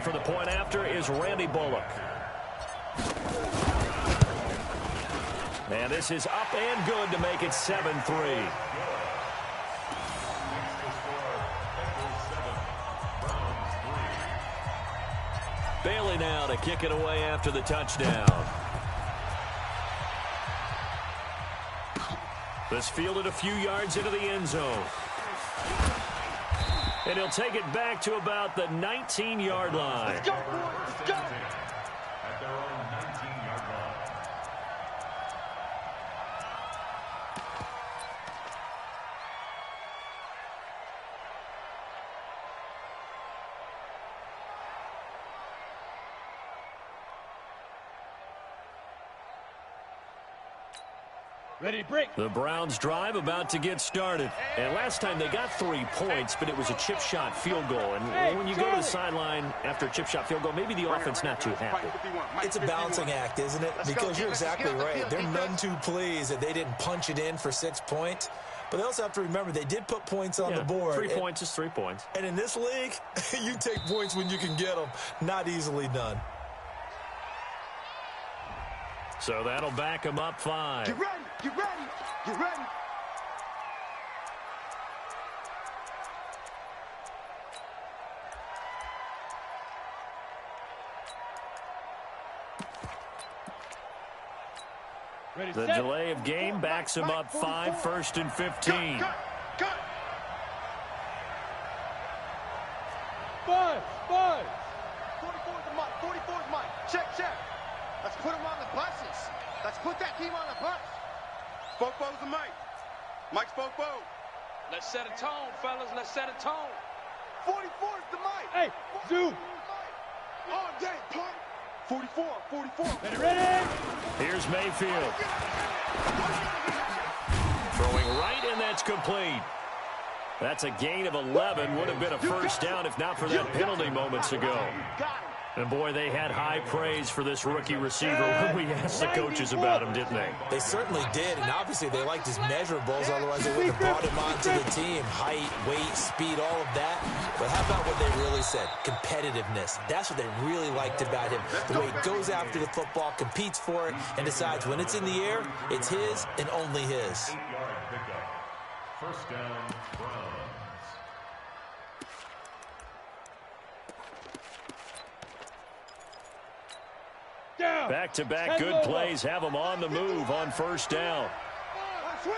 for the point after is Randy Bullock. And this is up and good to make it 7-3. Bailey now to kick it away after the touchdown. This fielded a few yards into the end zone. And he'll take it back to about the 19-yard line. Let's go, boys. Let's go. At their own 19-yard line. Ready to break. The Browns drive about to get started. And last time they got 3 points, but it was a chip shot field goal. And when you go to the sideline after a chip shot field goal, maybe the offense not too happy. It's a balancing act, isn't it? Because you're exactly right. They're none too pleased that they didn't punch it in for 6 points. But they also have to remember they did put points on the board. 3 points is 3 points. And in this league, you take points when you can get them. Not easily done. So that'll back them up 5. Get ready. Get ready. Get ready. Ready, The set. delay of game backs them up 5, 1st and 15. Cut. 5. 44 is the mic. 44 is mic. Check. Let's put them on the buses. Let's put that team on the bus. Spoke-bo's the mic. Mike Spoke-bo. Let's set a tone, fellas. Let's set a tone. 44 is the mic. Hey, Zoo. All day, punt. 44. Ready? Here's Mayfield. Throwing right, and that's complete. That's a gain of 11. Would have been a first down if not for that penalty moments ago. And, boy, they had high praise for this rookie receiver when we asked the coaches about him, didn't they? They certainly did, and obviously they liked his measurables, otherwise they wouldn't have brought him onto the team. Height, weight, speed, all of that. But how about what they really said? Competitiveness. That's what they really liked about him. The way he goes after the football, competes for it, and decides when it's in the air, it's his and only his. 8-yard pickup. First down, Browns. Back-to-back good plays have them on the move on first down. Switch.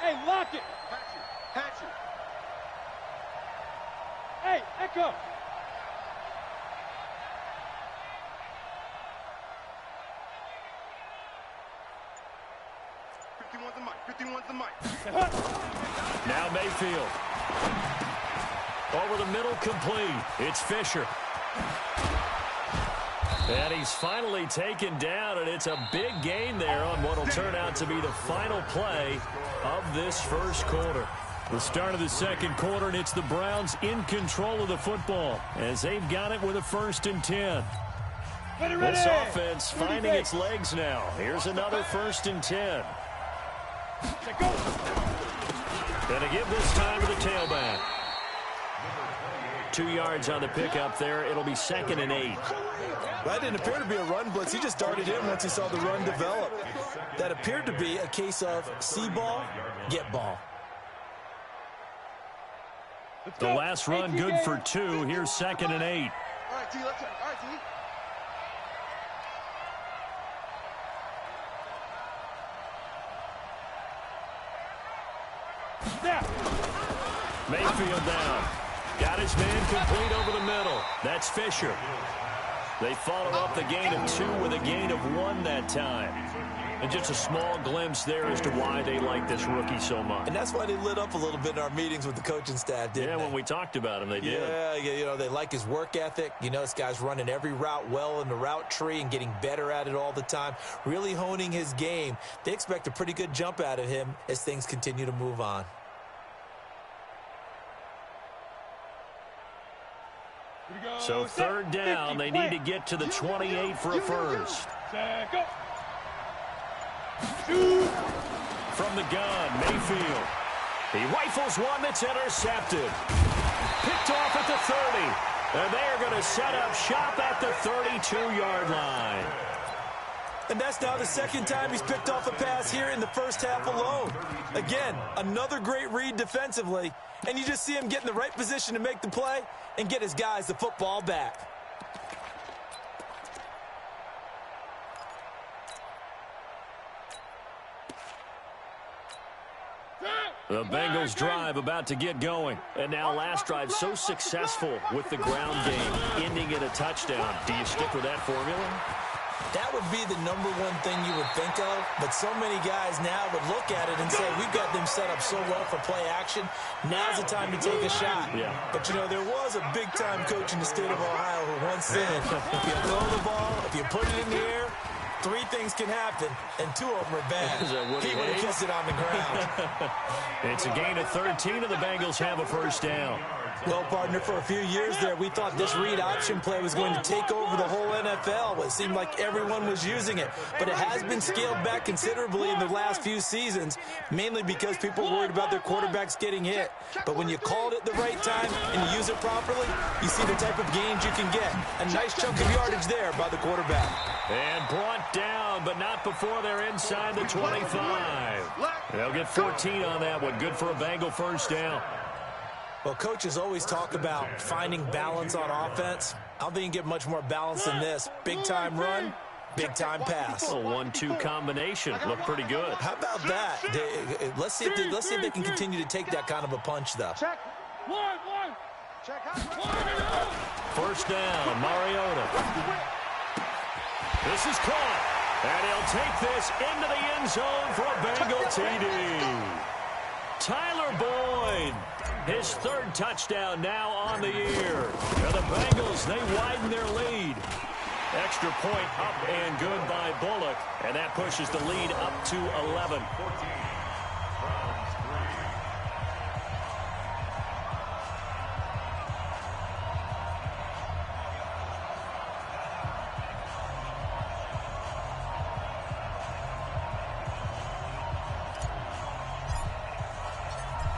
Hey, lock it. Hatchet. Hey, Echo. the mic. Now Mayfield. Over the middle, complete. It's Fisher. And he's finally taken down, and it's a big gain there on what will turn out to be the final play of this first quarter. The start of the second quarter, and it's the Browns in control of the football as they've got it with a 1st and 10. This offense finding its legs now. Here's another 1st and 10. Gonna give this time to the tailback. 2 yards on the pickup there. It'll be 2nd and 8. That didn't appear to be a run blitz. He just darted in once he saw the run develop. That appeared to be a case of see ball, get ball. The last run good for 2. Here's 2nd and 8. All right, T, let's go. All right, T. Mayfield down. Got his man complete over the middle. That's Fisher. They follow up the gain of 2 with a gain of 1 that time. And just a small glimpse there as to why they like this rookie so much. And that's why they lit up a little bit in our meetings with the coaching staff, didn't they? When we talked about him, they did. Yeah, you know, they like his work ethic. You know, this guy's running every route well in the route tree and getting better at it all the time, really honing his game. They expect a pretty good jump out of him as things continue to move on. So 3rd down, they need to get to the 28 for a first. From the gun, Mayfield. He rifles one that's intercepted. Picked off at the 30. And they are going to set up shop at the 32-yard line. And that's now the second time he's picked off a pass here in the first half alone. Again, another great read defensively, and you just see him get in the right position to make the play and get his guys the football back. The Bengals drive about to get going. And now last drive so successful with the ground game, ending in a touchdown. Do you stick with that formula? That would be the number one thing you would think of, but so many guys now would look at it and say, we've got them set up so well for play action, now's the time to take a shot. Yeah. But, you know, there was a big-time coach in the state of Ohio who once said, if you throw the ball, if you put it in the air, three things can happen, and two of them are bad. He would have kissed it on the ground. It's a gain of 13, and the Bengals have a first down. Well, partner, for a few years there, we thought this read option play was going to take over the whole NFL. It seemed like everyone was using it. But it has been scaled back considerably in the last few seasons, mainly because people worried about their quarterbacks getting hit. But when you call it at the right time and you use it properly, you see the type of gains you can get. A nice chunk of yardage there by the quarterback. And brought down, but not before they're inside the 25. They'll get 14 on that one. Good for a Bengal first down. Well, coaches always talk about finding balance on offense. I don't think you can get much more balance than this. Big-time run, big-time pass. A 1-2 combination. Looked pretty good. How about that? Let's see if they can continue to take that kind of a punch, though. Check. One. Check out. First down, Mariota. This is caught. And he'll take this into the end zone for a Bengal TD. Tyler Boyd, his third touchdown now on the year. And the Bengals, they widen their lead. Extra point up and good by Bullock. And that pushes the lead up to 11.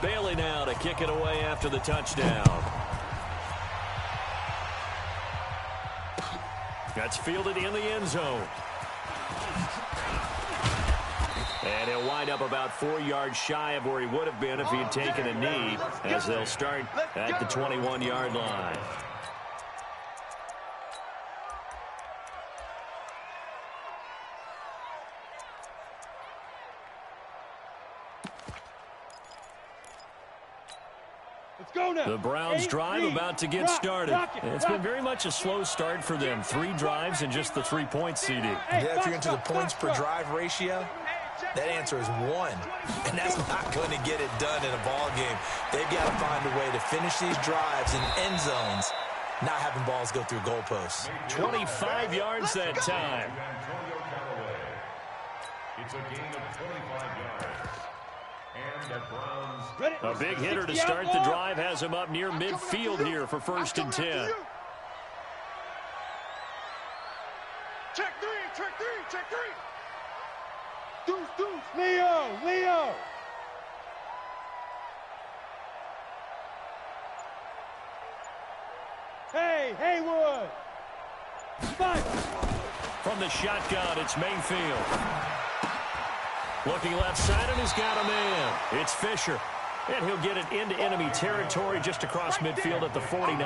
Bailey now to kick it away after the touchdown. That's fielded in the end zone. And he'll wind up about 4 yards shy of where he would have been if he had taken a knee, as they'll start at the 21-yard line. The Browns drive about to get started. It's been very much a slow start for them. 3 drives and just the 3 points, CD. Yeah, if you're into the points per drive ratio, that answer is 1. And that's not going to get it done in a ball game. They've got to find a way to finish these drives in end zones, not having balls go through goalposts. 25 yards that time. It's a gain of 25 yards. And the Browns. A big hitter to start the drive has him up near midfield here for 1st and 10. Check three. Deuce. Leo. Hey, Haywood. Spike. From the shotgun, it's Mayfield. Looking left side, and he's got a man. It's Fisher. And he'll get it into enemy territory just across midfield at the 49.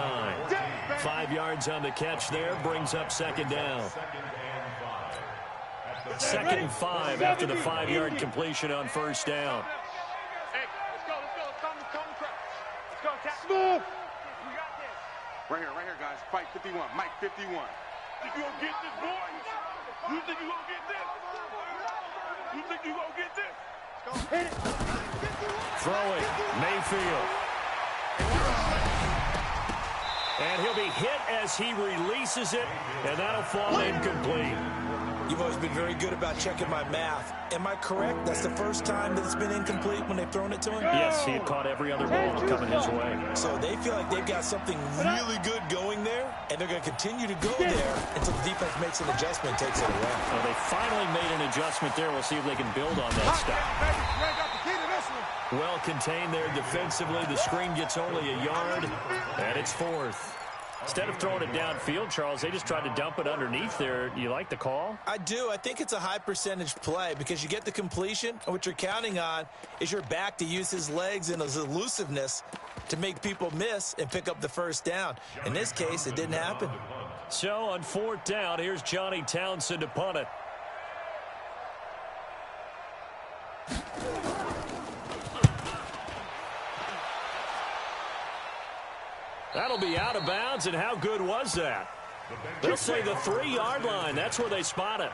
5 yards on the catch there, brings up 2nd down. 2nd and 5 after the 5-yard completion on 1st down. Hey, let's go. Come crash. Let's go, Cap. Smith. We got this. Right here, guys. Fight 51. Mike 51. Think you gonna get this, boy? You think you gonna get this? You think you gonna get this? Throwing, Mayfield. And he'll be hit as he releases it, and that'll fall incomplete. You've always been very good about checking my math. Am I correct? That's the first time that it's been incomplete when they've thrown it to him? Yes, he had caught every other ball coming his way. So they feel like they've got something really good going there, and they're going to continue to go there until the defense makes an adjustment and takes it away. Well, they finally made an adjustment there. We'll see if they can build on that stuff. Well contained there defensively. The screen gets only a yard, and it's 4th. Instead of throwing it downfield, Charles, they just tried to dump it underneath there. You like the call? I do. I think it's a high percentage play because you get the completion, and what you're counting on is your back to use his legs and his elusiveness to make people miss and pick up the first down. In this case, it didn't happen. So on 4th down, here's Johnny Townsend to punt it. That'll be out of bounds, and how good was that? They'll say the 3-yard line. That's where they spot it.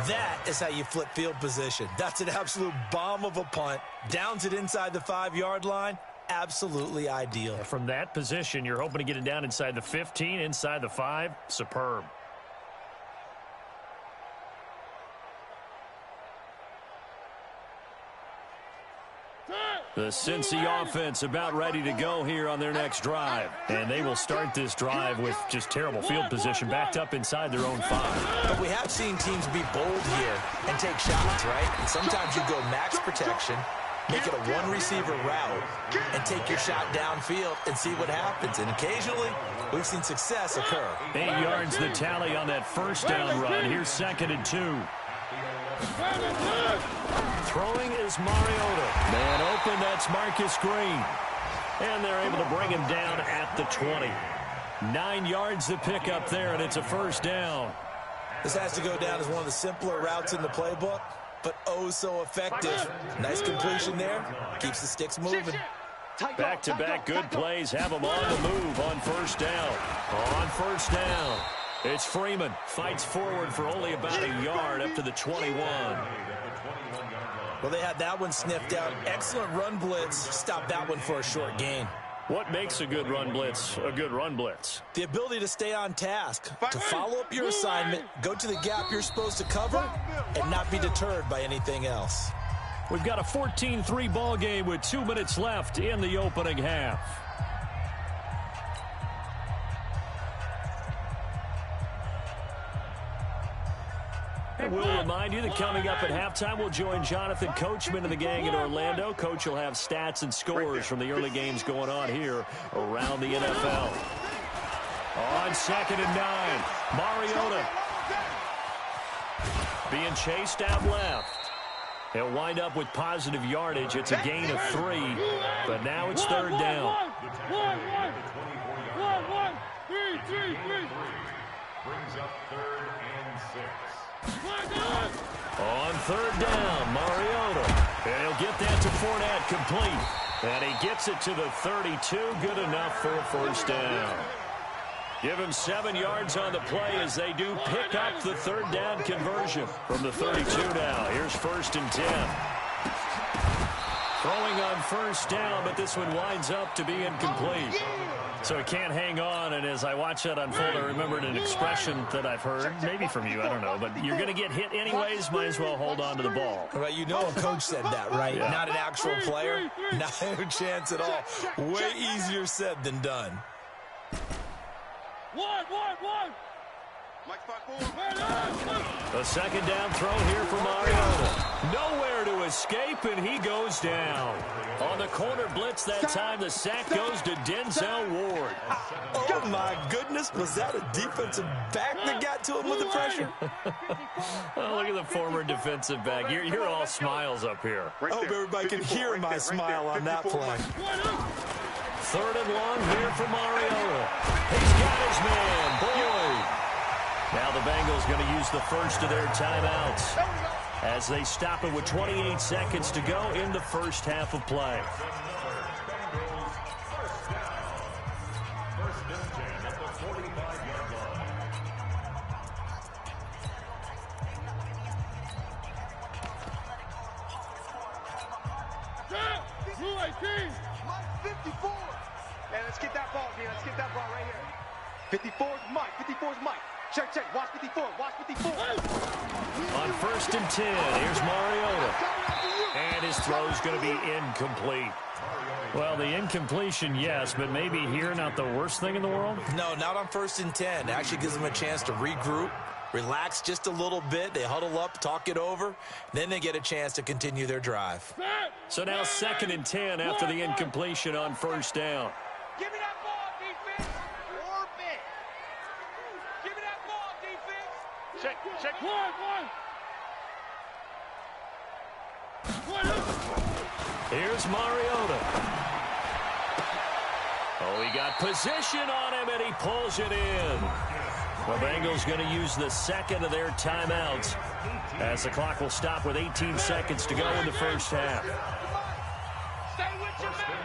That is how you flip field position. That's an absolute bomb of a punt. Downs it inside the 5-yard line. Absolutely ideal. From that position, you're hoping to get it down inside the 15, inside the 5. Superb. The Cincy offense about ready to go here on their next drive. And they will start this drive with just terrible field position backed up inside their own 5. But we have seen teams be bold here and take shots, right? And sometimes you go max protection, make it a one-receiver route, and take your shot downfield and see what happens. And occasionally, we've seen success occur. 8 yards the tally on that first down run. Here's 2nd and 2. Throwing is Mariota. Man open, that's Marcus Green. And they're able to bring him down at the 20. 9 yards to pick up there, and it's a first down. This has to go down as one of the simpler routes in the playbook, but oh so effective. Nice completion there. Keeps the sticks moving. Back-to-back good plays have them on the move on first down. On first down, it's Freeman. Fights forward for only about a yard up to the 21. Well, they had that one sniffed out. Excellent run blitz. Stopped that one for a short gain. What makes a good run blitz a good run blitz? The ability to stay on task, to follow up your assignment, go to the gap you're supposed to cover, and not be deterred by anything else. We've got a 14-3 ball game with 2 minutes left in the opening half. And we'll remind you that coming up at halftime, we'll join Jonathan Coachman and the gang in Orlando. Coach will have stats and scores from the early games going on here around the NFL. On 2nd and 9, Mariota being chased out left. He'll wind up with positive yardage. It's a gain of 3, but now it's 3rd down. Brings up 3rd and 6. On 3rd down, Mariota. And he'll get that to Fournette complete. And he gets it to the 32. Good enough for a first down. Give him 7 yards on the play as they do pick up the 3rd down conversion from the 32 now. Here's 1st and 10. Throwing on first down, but this one winds up to be incomplete. So he can't hang on, and as I watch that unfold, I remembered an expression that I've heard, maybe from you, I don't know, but you're going to get hit anyways, might as well hold on to the ball. Right, you know a coach said that, right? Yeah. Not an actual player. Not a chance at all. Way easier said than done. One. Mike, spot 4. A 2nd down throw here for Mariota. Nowhere to escape, and he goes down. On the corner blitz that time, the sack goes to Denzel Ward. Oh, my goodness. Was that a defensive back that got to him with the pressure? Oh, look at the former defensive back. You're all smiles up here. I hope everybody can hear my smile on that play. 3rd and long here for Mariota. He's got his man, Boyd. Now the Bengals going to use the first of their timeouts as they stop it with 28 seconds to go in the first half of play. First and 10 at the 45-yard line. Mike, 54. Man, let's get that ball, man. Let's get that ball right here. 54 is Mike. 54 is Mike. Check. Watch 54. Watch 54. On 1st and 10, here's Mariota. And his throw's going to be incomplete. Well, the incompletion, yes, but maybe here not the worst thing in the world? No, not on 1st and 10. It actually gives them a chance to regroup, relax just a little bit. They huddle up, talk it over. Then they get a chance to continue their drive. So now 2nd and 10 after the incompletion on first down. Give me that ball, defense. Check. One. Here's Mariota. Oh, he got position on him, and he pulls it in. The Bengals going to use the second of their timeouts as the clock will stop with 18 seconds to go in the first half. Stay with your man.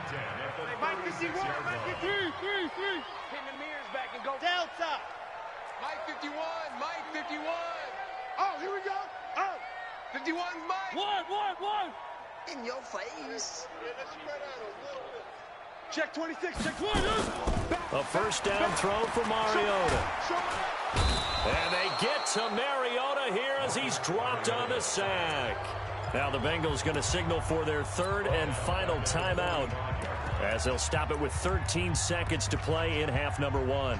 Mike 51, Mike 51. Pin the mirrors back and go. Delta. Mike 51, Mike 51. Oh, here we go. Oh. 51, Mike. One. In your face. Yeah, let's spread out a little bit. Check 26, check 20. A first down throw for Mariota. And they get to Mariota here as he's dropped on the sack. Now the Bengals going to signal for their third and final timeout as they'll stop it with 13 seconds to play in half number one.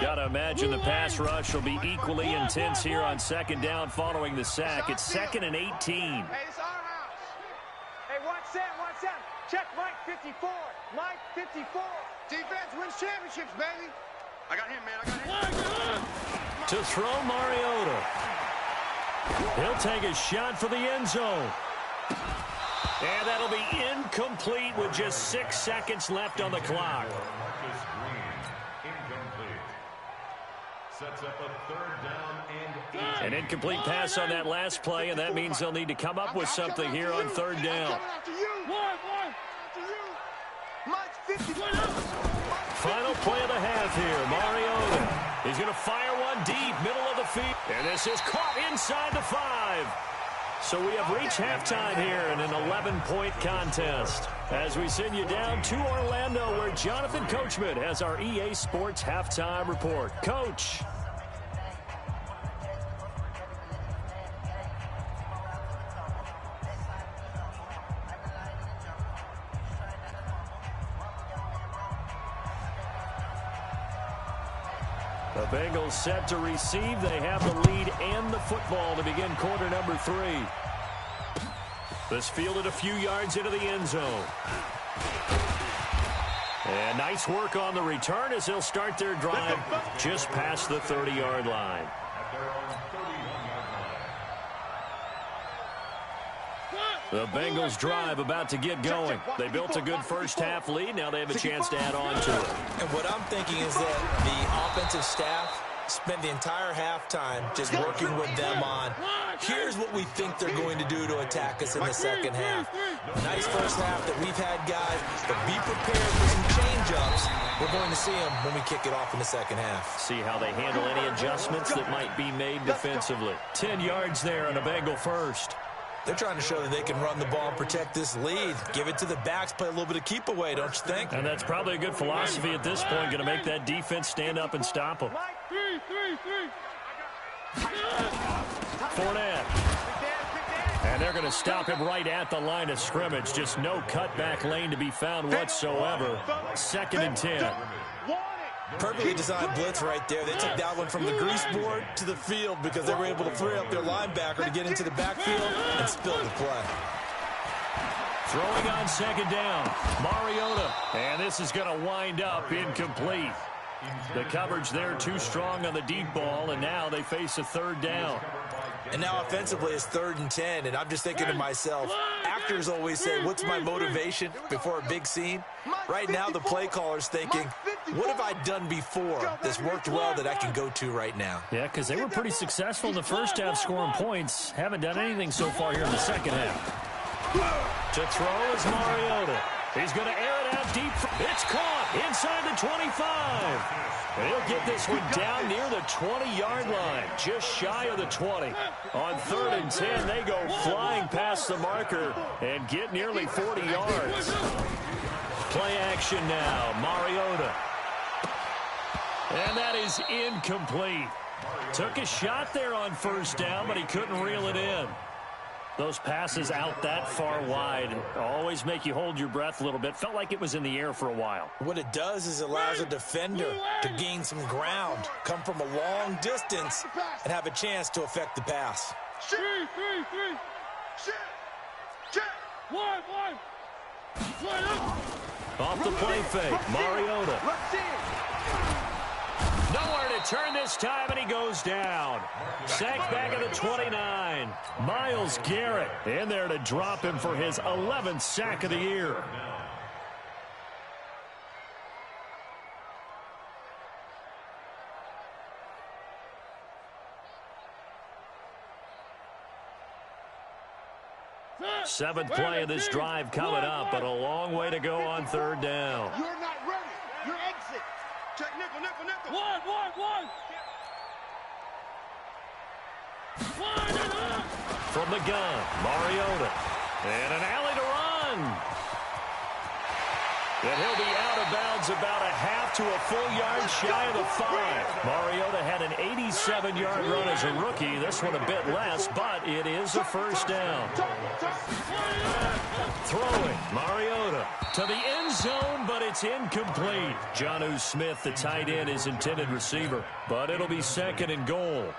Gotta imagine the pass rush will be equally intense here on second down following the sack. It's 2nd and 18. Hey, it's our house. Hey, watch that. Check Mike 54. Mike 54. Defense wins championships, baby. I got him, man. I got him. To throw Mariota. He'll take a shot for the end zone. And that'll be incomplete with just 6 seconds left on the clock. Marcus Green, incomplete. Sets up a third down and 8. An incomplete pass on that last play, and that means they'll need to come up with something here on third down. One. Mike 50. Final play of the half here. Mariota. He's going to fire one deep, middle of the field. And this is caught inside the 5. So we have reached halftime here in an 11-point contest. As we send you down to Orlando, where Jonathan Coachman has our EA Sports halftime report. Coach. The Bengals set to receive. They have the lead and the football to begin quarter number 3. This fielded a few yards into the end zone. And nice work on the return as they'll start their drive just past the 30-yard line. At their own 31-yard line. The Bengals drive about to get going. They built a good first half lead. Now they have a chance to add on to it. And what I'm thinking is that the offensive staff spent the entire halftime just working with them on, here's what we think they're going to do to attack us in the second half. Nice first half that we've had, guys, but be prepared for some change-ups. We're going to see them when we kick it off in the second half. See how they handle any adjustments that might be made defensively. 10 yards there on a Bengal first. They're trying to show that they can run the ball and protect this lead. Give it to the backs, play a little bit of keep away, don't you think? And that's probably a good philosophy at this point, going to make that defense stand up and stop them. Fournette. And they're going to stop him right at the line of scrimmage. Just no cutback lane to be found whatsoever. 2nd and 10. Perfectly designed blitz right there. They took that one from the grease board to the field because they were able to free up their linebacker to get into the backfield and spill the play. Throwing on 2nd down, Mariota. And this is going to wind up incomplete. The coverage there too strong on the deep ball, and now they face a 3rd down. And now offensively it's 3rd and 10, and I'm just thinking to myself, actors always say, what's my motivation before a big scene? Right now the play caller's thinking, what have I done before that's worked well that I can go to right now? Yeah, because they were pretty successful in the first half scoring points. Haven't done anything so far here in the second half. To throw is Mariota. He's going to air it out deep. It's caught inside the 25. And he'll get this one down near the 20-yard line, just shy of the 20. On 3rd and 10, they go flying past the marker and get nearly 40 yards. Play action now, Mariota. And that is incomplete. Took a shot there on 1st down, but he couldn't reel it in. Those passes out that far wide always make you hold your breath a little bit. Felt like it was in the air for a while. What it does is it allows a defender to gain some ground, come from a long distance, and have a chance to affect the pass. Three. One. Off the play fake, Mariota. Nowhere to turn this time, and he goes down. Sacked back at the 29. Myles Garrett in there to drop him for his 11th sack of the year. Seventh play of this drive coming up, but a long way to go on third down. You're not ready. Your exit. Check nickel, nickel, nickel. One. From the gun, Mariota. And an alley to run. And he'll be out of bounds about a half to a full yard shy of the 5. Mariota had an 87-yard run as a rookie. This one a bit less, but it is a first down. Throwing, Mariota to the end zone, but it's incomplete. Jonnu Smith, the tight end, is intended receiver, but it'll be second and goal.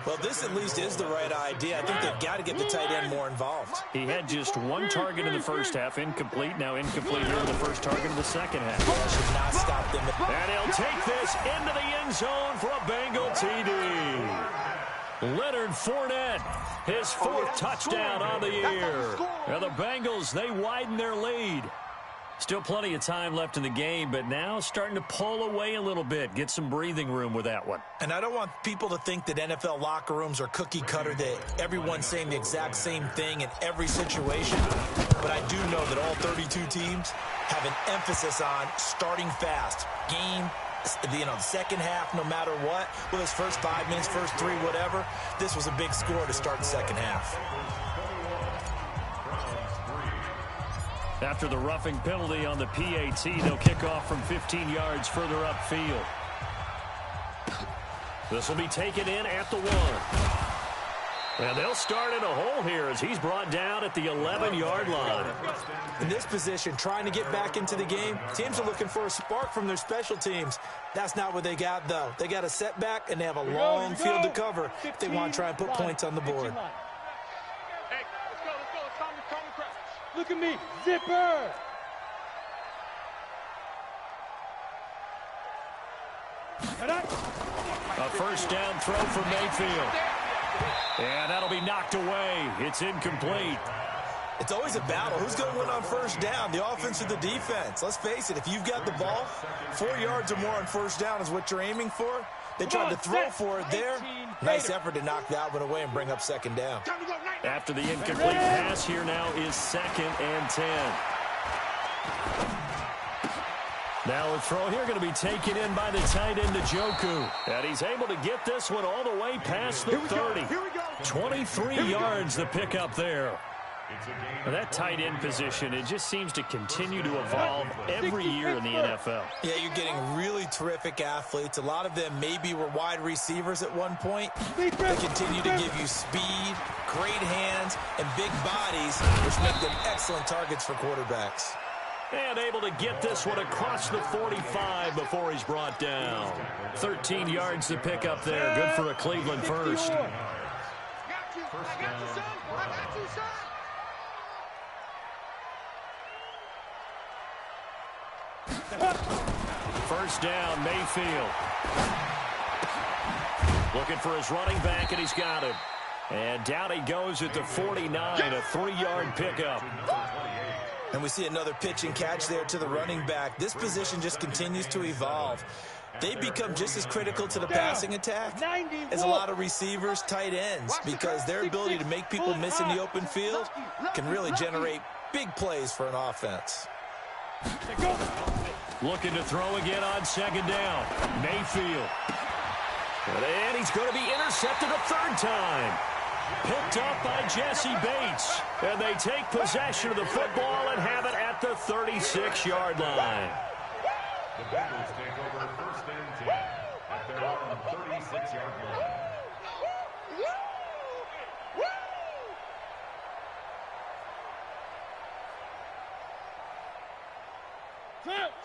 Well, this at least is the right idea. I think they've got to get the tight end more involved. He had just one target in the first half, incomplete. Now incomplete here in the first target of the second half. Should not stop them. And he'll take this into the end zone for a Bengal TD. Leonard Fournette, his 4th touchdown on the year. Now the Bengals, they widen their lead. Still plenty of time left in the game, but now starting to pull away a little bit. Get some breathing room with that one. And I don't want people to think that NFL locker rooms are cookie cutter, that everyone's saying the exact same thing in every situation. But I do know that all 32 teams have an emphasis on starting fast. Game, the second half, no matter what. Well, his first 5 minutes, first 3, whatever. This was a big score to start the second half. After the roughing penalty on the PAT, they'll kick off from 15 yards further upfield. This will be taken in at the 1. And they'll start in a hole here as he's brought down at the 11-yard line. In this position, trying to get back into the game, teams are looking for a spark from their special teams. That's not what they got, though. They got a setback, and they have a long field to cover if they want to try and put points on the board. Look at me, zipper! A first down throw for Mayfield. And that'll be knocked away. It's incomplete. It's always a battle. Who's going to win on first down, the offense or the defense? Let's face it, if you've got the ball, 4 yards or more on first down is what you're aiming for. They tried to throw for it there. Nice effort to knock that one away and bring up second down. After the incomplete pass, here now is 2nd and 10. Now a throw here going to be taken in by the tight end, Njoku. And he's able to get this one all the way past the 30. 23 yards the pickup there. Well, that tight end position, it just seems to continue to evolve every year in the NFL. Yeah, you're getting really terrific athletes. A lot of them maybe were wide receivers at one point. They continue to give you speed, great hands, and big bodies, which make them excellent targets for quarterbacks. And able to get this one across the 45 before he's brought down. 13 yards to pick up there. Good for a Cleveland first. I got you, son. I got you, son. First down, Mayfield. Looking for his running back, and he's got him. And down he goes at the 49, a 3-yard pickup. And we see another pitch and catch there to the running back. This position just continues to evolve. They become just as critical to the passing attack as a lot of receivers, tight ends, because their ability to make people miss in the open field can really generate big plays for an offense. Looking to throw again on second down. Mayfield. And he's going to be intercepted a third time. Picked up by Jesse Bates. And they take possession of the football and have it at the 36-yard line. The Bengals take over 1st and 10 at their own 36-yard line.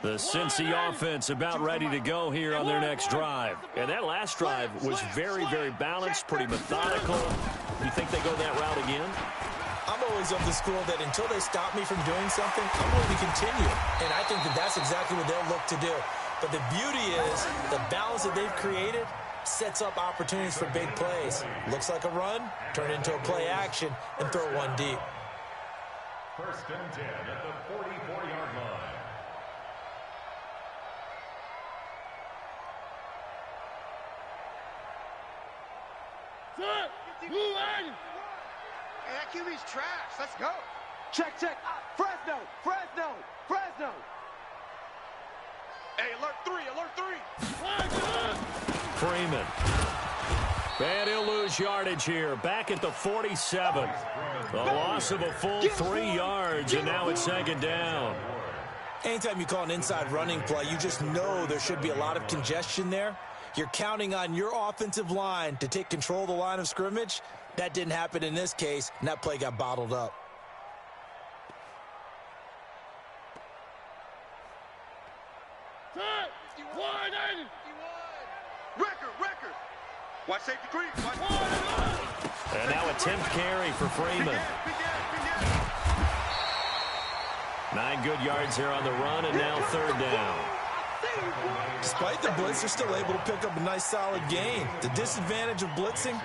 The Cincy offense about ready to go here on their next drive. And that last drive was very, very balanced, pretty methodical. Do you think they go that route again? I'm always of the school that until they stop me from doing something, I'm going to continue. And I think that that's exactly what they'll look to do. But the beauty is the balance that they've created sets up opportunities for big plays. Looks like a run, turn into a play action, and throw one deep. First and 10 at the 44-yard line. Set. Move in. Hey, that QB's trash. Let's go. Check, check. Fresno, Fresno, Fresno. Hey, alert 3, alert 3. Freeman. And he'll lose yardage here. Back at the 47. A loss of a full 3 yards, and now it's second down. Anytime you call an inside running play, you just know there should be a lot of congestion there. You're counting on your offensive line to take control of the line of scrimmage. That didn't happen in this case, and that play got bottled up. Record. Watch safety creep. And now a 10th carry for Freeman. 9 good yards here on the run, and now third down. Despite the blitz, they're still able to pick up a nice solid gain. The disadvantage of blitzing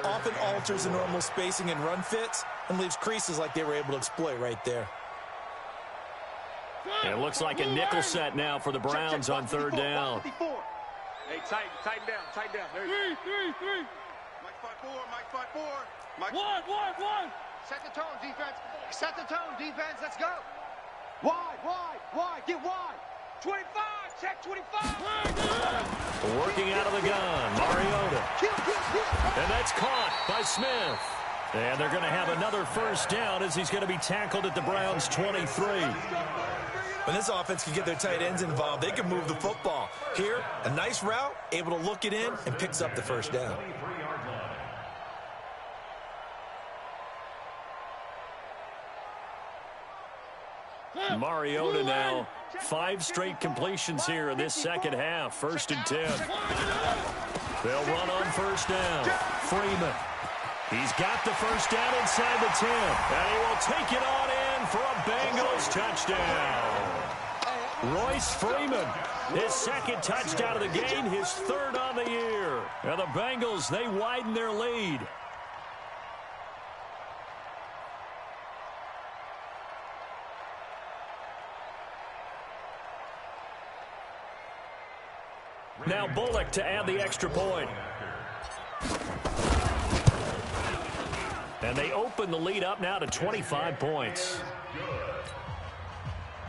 often alters the normal spacing and run fits and leaves creases like they were able to exploit right there. It looks like a nickel set now for the Browns on third down. Hey, tighten down. There you go. 3. Mike 5-4. Mike. One. Set the tone, defense. Set the tone, defense. Let's go. Wide. Get wide. 25. Check 25. Working out of the gun, Mariota. And that's caught by Smith. And they're going to have another first down as he's going to be tackled at the Browns' 23. When this offense can get their tight ends involved, they can move the football. Here, a nice route, able to look it in, and picks up the first down. Mariota now. 5 straight completions here in this second half. First and 10. They'll run on first down. Freeman. He's got the first down inside the 10. And he will take it on in for a Bengals touchdown. Royce Freeman, his second touchdown of the game, his third on the year. And the Bengals, they widen their lead. Now Bullock to add the extra point. And they open the lead up now to 25 points.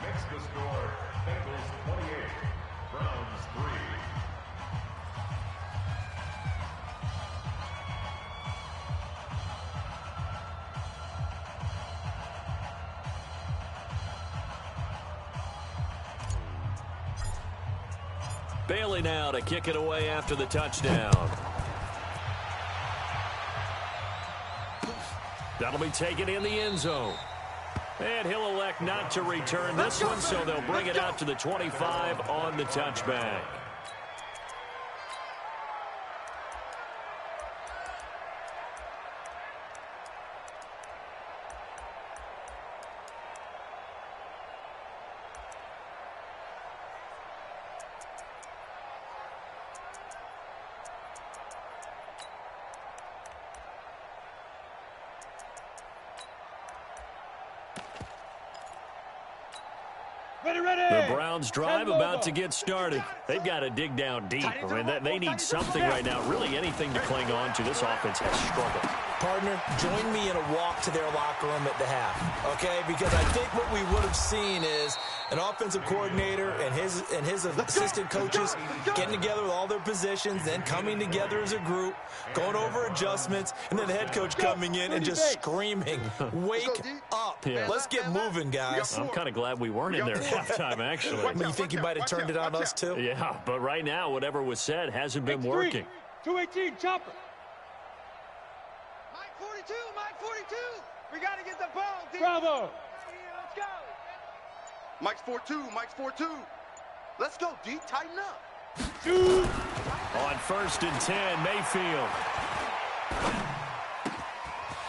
Makes the score Bengals 28, Browns 3. Bailey now to kick it away after the touchdown. That'll be taken in the end zone. And he'll elect not to return this one, so they'll bring it out to the 25 on the touchback. The Browns drive about to get started. They've got to dig down deep. I mean, they need something right now, really anything to cling on to. This offense has struggled. Partner, join me in a walk to their locker room at the half, okay? Because I think what we would have seen is an offensive coordinator and his assistant coaches getting together with all their positions, then coming together as a group, going over adjustments, and then the head coach coming in and just screaming, "Wake up. Yeah. Let's get moving, guys." I'm kind of glad we weren't in there at halftime, actually. I mean, you think he might have turned it on us, too? Yeah, but right now, whatever was said hasn't been working. 218, chopper. Mike 42, Mike 42. We got to get the ball, D. Bravo. Let's go. Mike's 4-2. Mike's 4-2. Let's go, D. Tighten up. Shoot. On first and 10, Mayfield.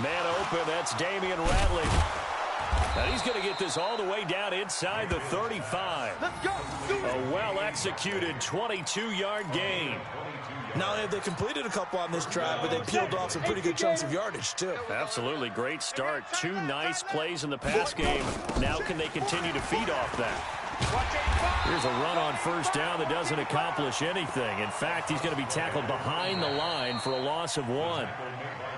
Man open, that's Damian Ratley. And he's going to get this all the way down inside the 35. Let's go. A well-executed 22-yard gain. Not only have they completed a couple on this drive, but they peeled off some pretty good chunks of yardage, too. Absolutely great start. 2 nice plays in the pass game. Now can they continue to feed off that? Here's a run on first down that doesn't accomplish anything. In fact, he's going to be tackled behind the line for a loss of 1.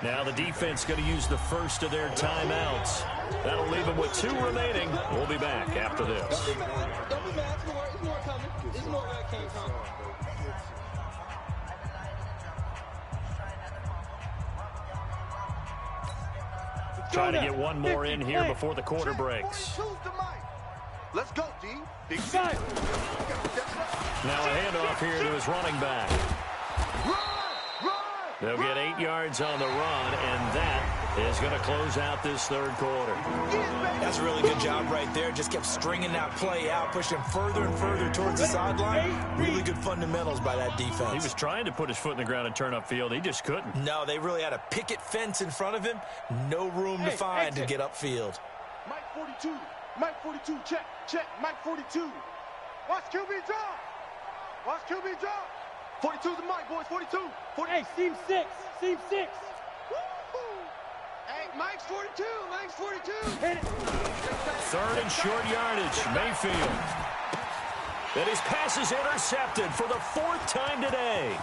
Now the defense going to use the first of their timeouts. That'll leave them with 2 remaining. We'll be back after this. Don't be mad. There's more coming. There's more that can't come. Trying to get one more in here before the quarter breaks. Let's go, D. Big Side. Now a handoff here to his running back. They'll get 8 yards on the run, and that is going to close out this third quarter. That's a really good job right there. Just kept stringing that play out, pushing further and further towards the sideline. Really good fundamentals by that defense. He was trying to put his foot in the ground and turn upfield. He just couldn't. No, they really had a picket fence in front of him. No room to find to get upfield. Mike 42. Mike 42. Check. Mike 42. Watch QB drop. Watch QB drop. 42's the mic, boys. 42. Hey, seam 6. Seam 6. Hey, Mike's 42. Mike's 42. Hit it. Third and short yardage. Mayfield. And his pass is intercepted for the 4th time today.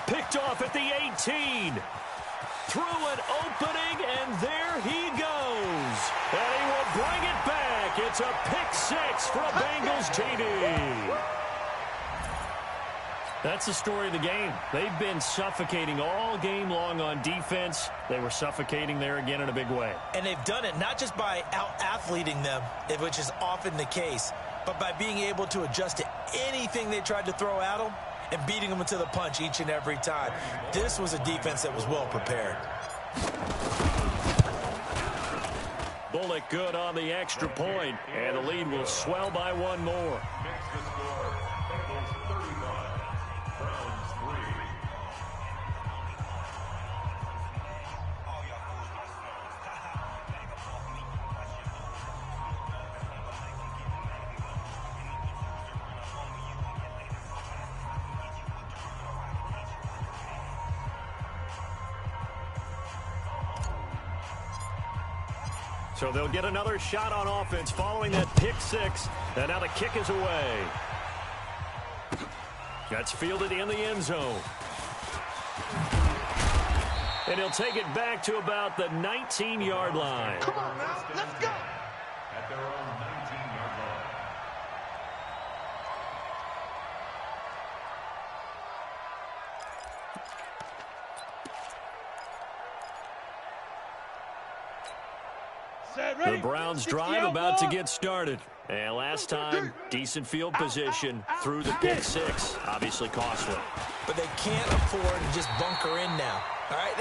Picked off at the 18. Through an opening, and there he goes. And he will bring it back. It's a pick 6 for a Bengals TD. That's the story of the game. They've been suffocating all game long on defense. They were suffocating there again in a big way. And they've done it not just by out-athleting them, which is often the case, but by being able to adjust to anything they tried to throw at them and beating them to the punch each and every time. This was a defense that was well prepared. Bullock good on the extra point, and the lead will swell by 1 more. So they'll get another shot on offense following that pick 6. And now the kick is away. That's fielded in the end zone. And he'll take it back to about the 19-yard line. Come on now, let's go. At their own 19-yard line. The Browns drive about to get started. And last time, decent field position through the pick 6. Obviously costly. But they can't afford to just bunker in now. All right,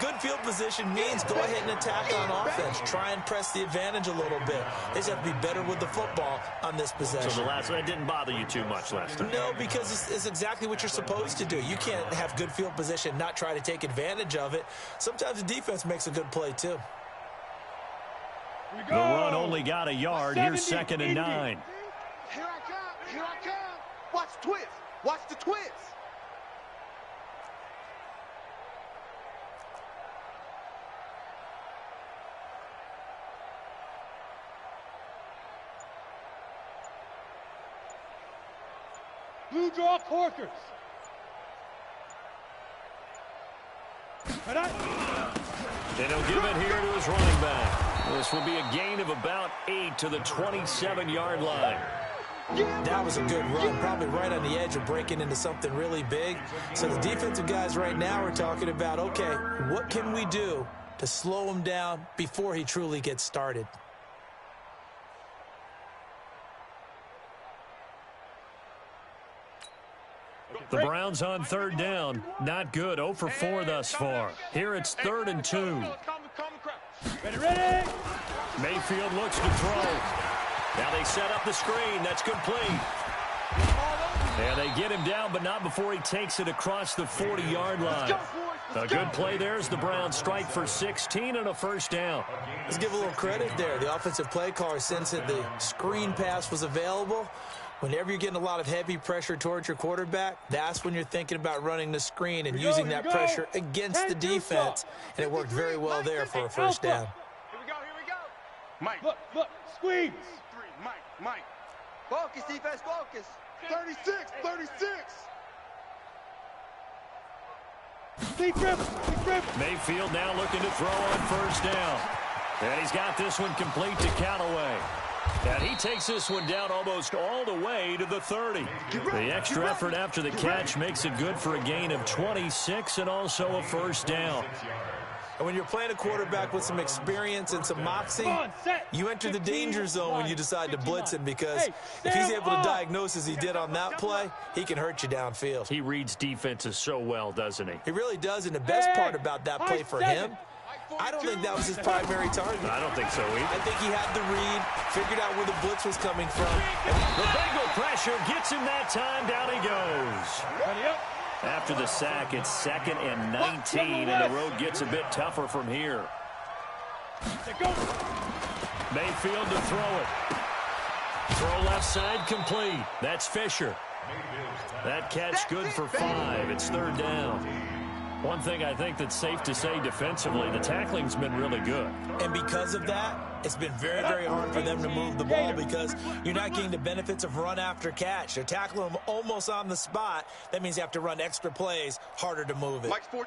good field position means go ahead and attack on offense. Try and press the advantage a little bit. They just have to be better with the football on this possession. So the last one didn't bother you too much last time? No, because it's exactly what you're supposed to do. You can't have good field position, not try to take advantage of it. Sometimes the defense makes a good play, too. The run only got a yard. Here's 2nd and 9. Here I come. Here I come. Watch the twist. Watch the twist. Blue draw Corkers. And he'll give it here to his running back. This will be a gain of about 8 to the 27-yard line. That was a good run, probably right on the edge of breaking into something really big. So the defensive guys right now are talking about, okay, what can we do to slow him down before he truly gets started? The Browns on 3rd down. Not good. 0 for 4 thus far. Here it's 3rd and 2. Ready. Mayfield looks to throw. Now they set up the screen. That's complete. And they get him down, but not before he takes it across the 40-yard line. A good play there as the Browns strike for 16 and a first down. Let's give a little credit there. The offensive play caller sensed that the screen pass was available. Whenever you're getting a lot of heavy pressure towards your quarterback, that's when you're thinking about running the screen and using that pressure against the defense. And it worked very well there for a first down. Here we go. Mike. Look, squeeze. 3, Mike. Focus, defense, focus. 36. Deep grip. Mayfield now looking to throw on first down. And he's got this one complete to Callaway. And he takes this one down almost all the way to the 30. The extra effort after the catch makes it good for a gain of 26 and also a first down. And when you're playing a quarterback with some experience and some moxie, you enter the danger zone when you decide to blitz him, because if he's able to diagnose as he did on that play, he can hurt you downfield. He reads defenses so well, doesn't he? He really does, and the best part about that play for him, I don't think that was his primary target. I don't think so either. I think he had the read, figured out where the blitz was coming from. The Bengal pressure gets him that time. Down he goes. Ready up. After the sack, it's 2nd and 19, and the road gets a bit tougher from here. Mayfield to throw it. Throw left side complete. That's Fisher. That catch good for 5. It's 3rd down. One thing I think that's safe to say defensively, the tackling's been really good. And because of that, it's been very, very hard for them to move the ball, because you're not getting the benefits of run after catch. They're tackling them almost on the spot. That means you have to run extra plays, harder to move it. Mike's 4-2.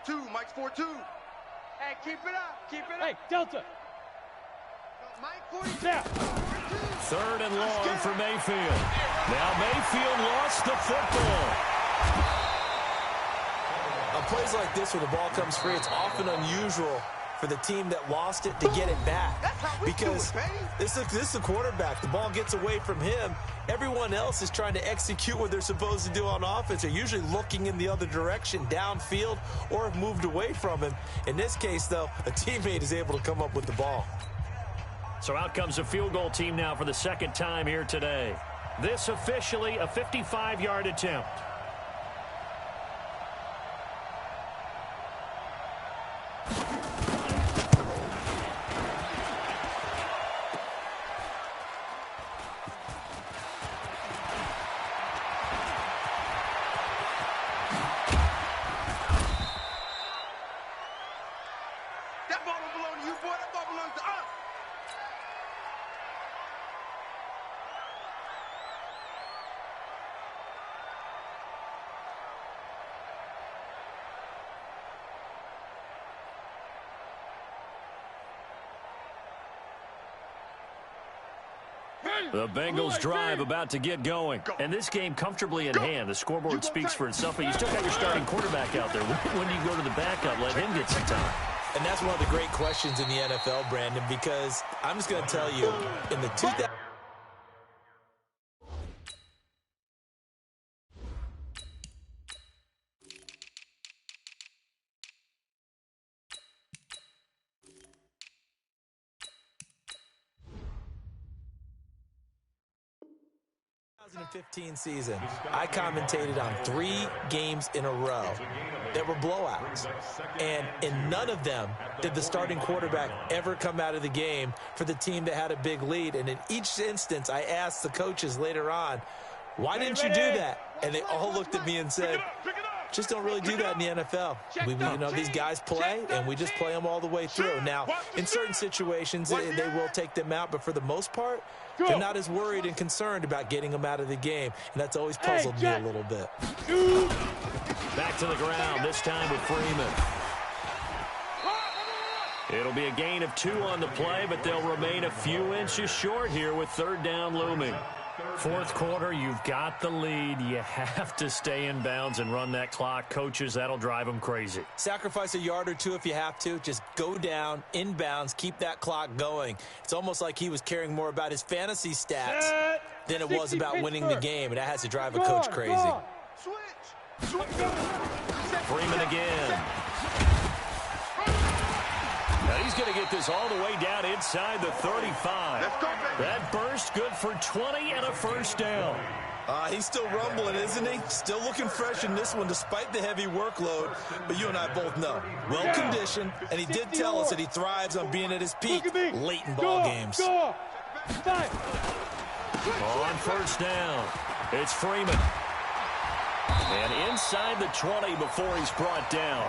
Hey, keep it up. Hey, Delta. Mike 42. Now. 3rd and long for Mayfield. Now Mayfield lost the football. On plays like this where the ball comes free, it's often unusual for the team that lost it to get it back. Because this is the quarterback. The ball gets away from him. Everyone else is trying to execute what they're supposed to do on offense. They're usually looking in the other direction, downfield, or have moved away from him. In this case, though, a teammate is able to come up with the ball. So out comes a field goal team now for the 2nd time here today. This officially a 55-yard attempt. That ball don't belong to you, boy. That ball belongs to us. The Bengals drive about to get going. And this game comfortably in hand. The scoreboard speaks for itself, but you still got your starting quarterback out there. When do you go to the backup? Let him get some time. And that's one of the great questions in the NFL, Brandon, because I'm just going to tell you, in the 2000s, season, I commentated on 3 games in a row that were blowouts. And in none of them did the starting quarterback ever come out of the game for the team that had a big lead. And in each instance, I asked the coaches later on, why didn't you do that? And they all looked at me and said, just don't really do that in the NFL. These guys play, and we just play them all the way through. Now, in certain situations, they will take them out, but for the most part, they're not as worried and concerned about getting them out of the game, and that's always puzzled me a little bit. Back to the ground, this time with Freeman. It'll be a gain of 2 on the play, but they'll remain a few inches short here with 3rd down looming. 4th quarter, you've got the lead. You have to stay in bounds and run that clock. Coaches, that'll drive them crazy. Sacrifice a yard or 2 if you have to. Just go down, in bounds, keep that clock going. It's almost like he was caring more about his fantasy stats than it was about winning the game, and that has to drive a coach crazy. Freeman again. Now he's going to get this all the way down inside the 35. That burst first, good for 20 and a first down. He's still rumbling, isn't he? Still looking fresh in this one despite the heavy workload. But you and I both know, well-conditioned, and he did tell us that he thrives on being at his peak late in ball games. On first down, it's Freeman. And inside the 20 before he's brought down.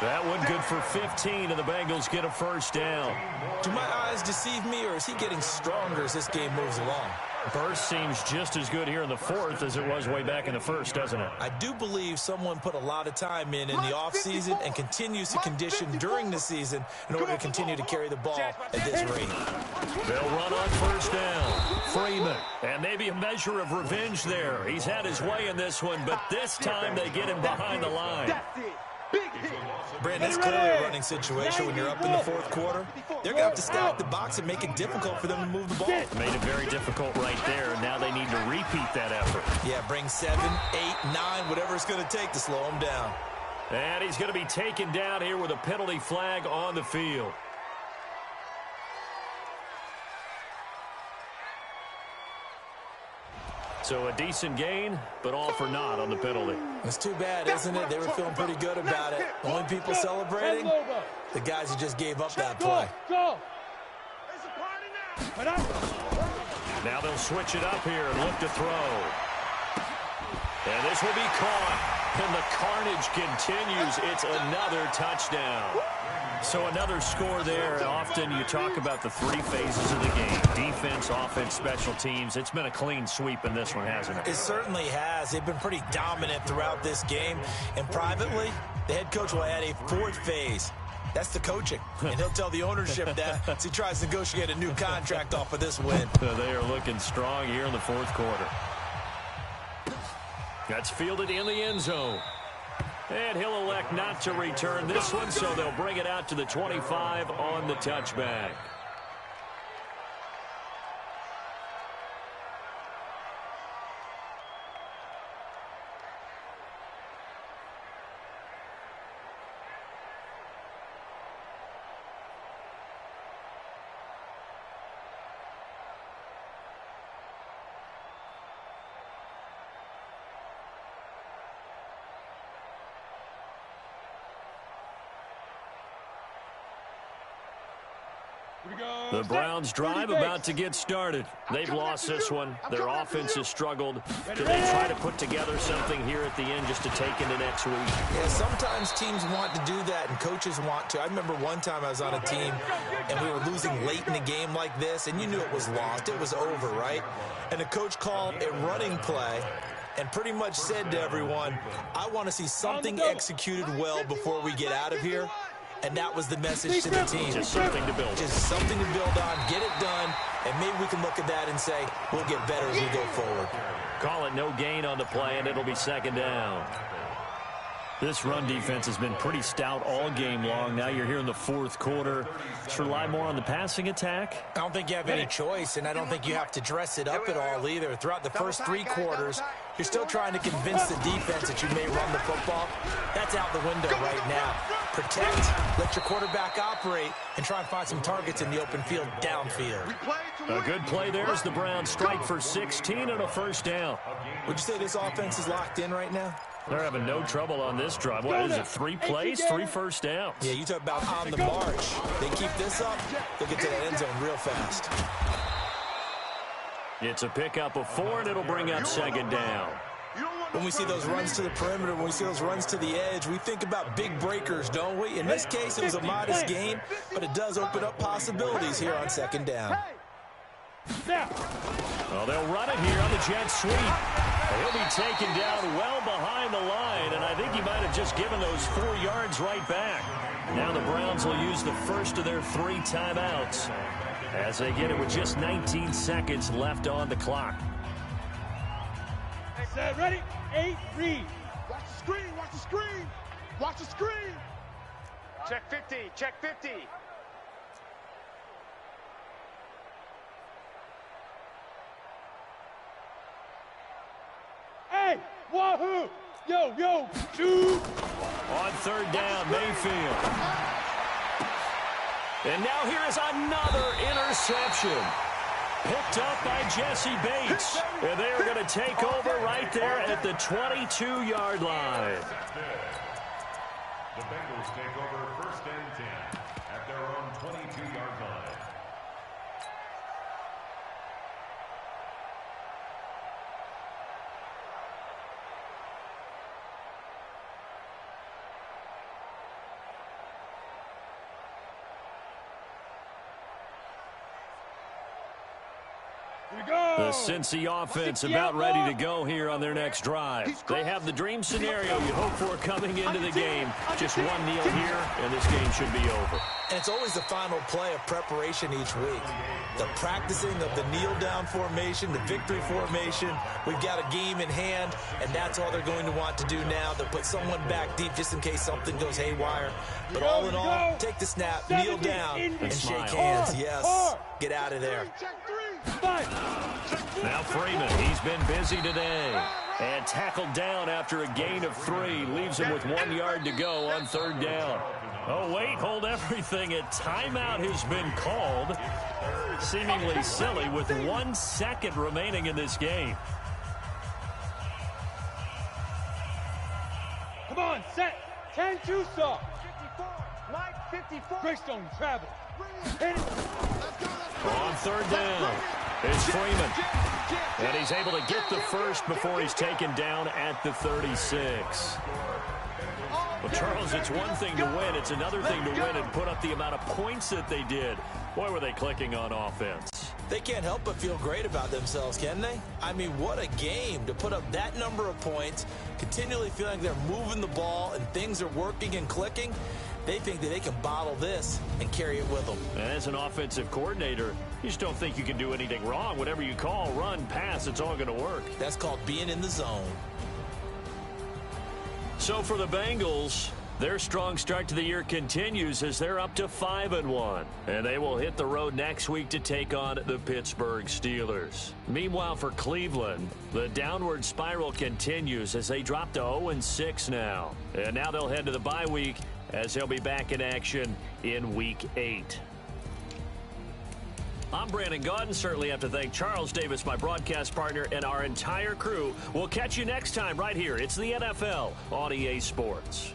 That one good for 15, and the Bengals get a first down. Do my eyes deceive me, or is he getting stronger as this game moves along? Burst seems just as good here in the fourth as it was way back in the first, doesn't it? I do believe someone put a lot of time in the offseason and continues to condition during the season in order to continue to carry the ball at this rate. They'll run on first down. Freeman. And maybe a measure of revenge there. He's had his way in this one, but this time they get him behind the line. Brandon, it's clearly a running situation when you're up in the fourth quarter. They're going to have to stack the box and make it difficult for them to move the ball. Made it very difficult right there. Now they need to repeat that effort. Yeah, bring 7, 8, 9, whatever it's going to take to slow him down. And he's going to be taken down here with a penalty flag on the field. So a decent gain, but all for naught on the penalty. It's too bad, isn't it? They were feeling pretty good about it. Only people celebrating, the guys who just gave up that play. Now they'll switch it up here and look to throw. And this will be caught. And the carnage continues. It's another touchdown. So another score there. Often you talk about the three phases of the game. Defense, offense, special teams. It's been a clean sweep in this one, hasn't it? It certainly has. They've been pretty dominant throughout this game. And privately, the head coach will add a fourth phase. That's the coaching. And he'll tell the ownership that as he tries to negotiate a new contract off of this win. They are looking strong here in the fourth quarter. That's fielded in the end zone. And he'll elect not to return this one, so they'll bring it out to the 25 on the touchback. The Browns drive about to get started. They've lost this one. Their offense has struggled. Do they try to put together something here at the end just to take into next week? Yeah, sometimes teams want to do that and coaches want to. I remember one time I was on a team and we were losing late in a game like this, and you knew it was lost. It was over, right? And the coach called a running play and pretty much said to everyone, I want to see something executed well before we get out of here. And that was the message to the team. Just something to build. Just something to build on, get it done, and maybe we can look at that and say, we'll get better as we go forward. Call it no gain on the play, and it'll be second down. This run defense has been pretty stout all game long. Now you're here in the fourth quarter. Let's rely more on the passing attack. I don't think you have any choice, and I don't think you have to dress it up at all either. Throughout the first three quarters, you're still trying to convince the defense that you may run the football. That's out the window right now. Protect, let your quarterback operate, and try and find some targets in the open field downfield. A good play there as the Browns strike for 16 and a first down. Would you say this offense is locked in right now? They're having no trouble on this drive. What is it, 3 plays, 3 first downs? Yeah, you talk about on the march. They keep this up, they'll get to that end zone real fast. It's a pickup of 4, and it'll bring up second down. When we see those runs to the perimeter, when we see those runs to the edge, we think about big breakers, don't we? In this case, it was a modest gain, but it does open up possibilities here on second down. Well, they'll run it here on the jet sweep. He'll be taken down well behind the line, and I think he might have just given those 4 yards right back. Now the Browns will use the first of their 3 timeouts as they get it with just 19 seconds left on the clock. Set, ready? 8, read. Watch the screen, watch the screen. Watch the screen. Check 50, check 50. Hey, wahoo! Yo, yo, shoot! On third down, Mayfield. And now here is another interception. Picked up by Jesse Bates. And they are going to take over right there at the 22-yard line. The Bengals take over 1st and 10 at their own 22-yard line. The Cincy offense about ready to go here on their next drive. They have the dream scenario you hope for coming into the game. Just one kneel here, and this game should be over. And it's always the final play of preparation each week. The practicing of the kneel-down formation, the victory formation. We've got a game in hand, and that's all they're going to want to do now. They'll put someone back deep just in case something goes haywire. But all in all, take the snap, kneel down, and shake hands. Yes, get out of there. Now Freeman, he's been busy today. And tackled down after a gain of 3. Leaves him with 1 yard to go on 3rd down. Oh, wait, hold everything. A timeout has been called. Seemingly silly with 1 second remaining in this game. Come on, set. 10 Tusa. 54. Mike 54. Greystone travel. Hit it. On 3rd down, it's Freeman. And he's able to get the first before he's taken down at the 36. Well, Charles, it's one thing to win. It's another thing to win and put up the amount of points that they did. Boy, were they clicking on offense. They can't help but feel great about themselves, can they? I mean, what a game to put up that number of points, continually feeling they're moving the ball and things are working and clicking. They think that they can bottle this and carry it with them. And as an offensive coordinator, you just don't think you can do anything wrong. Whatever you call, run, pass, it's all going to work. That's called being in the zone. So for the Bengals, their strong start to the year continues as they're up to 5-1. And they will hit the road next week to take on the Pittsburgh Steelers. Meanwhile, for Cleveland, the downward spiral continues as they drop to 0-6 now. And now they'll head to the bye week as they'll be back in action in Week 8. I'm Brandon Gaudin. Certainly have to thank Charles Davis, my broadcast partner, and our entire crew. We'll catch you next time right here. It's the NFL on EA Sports.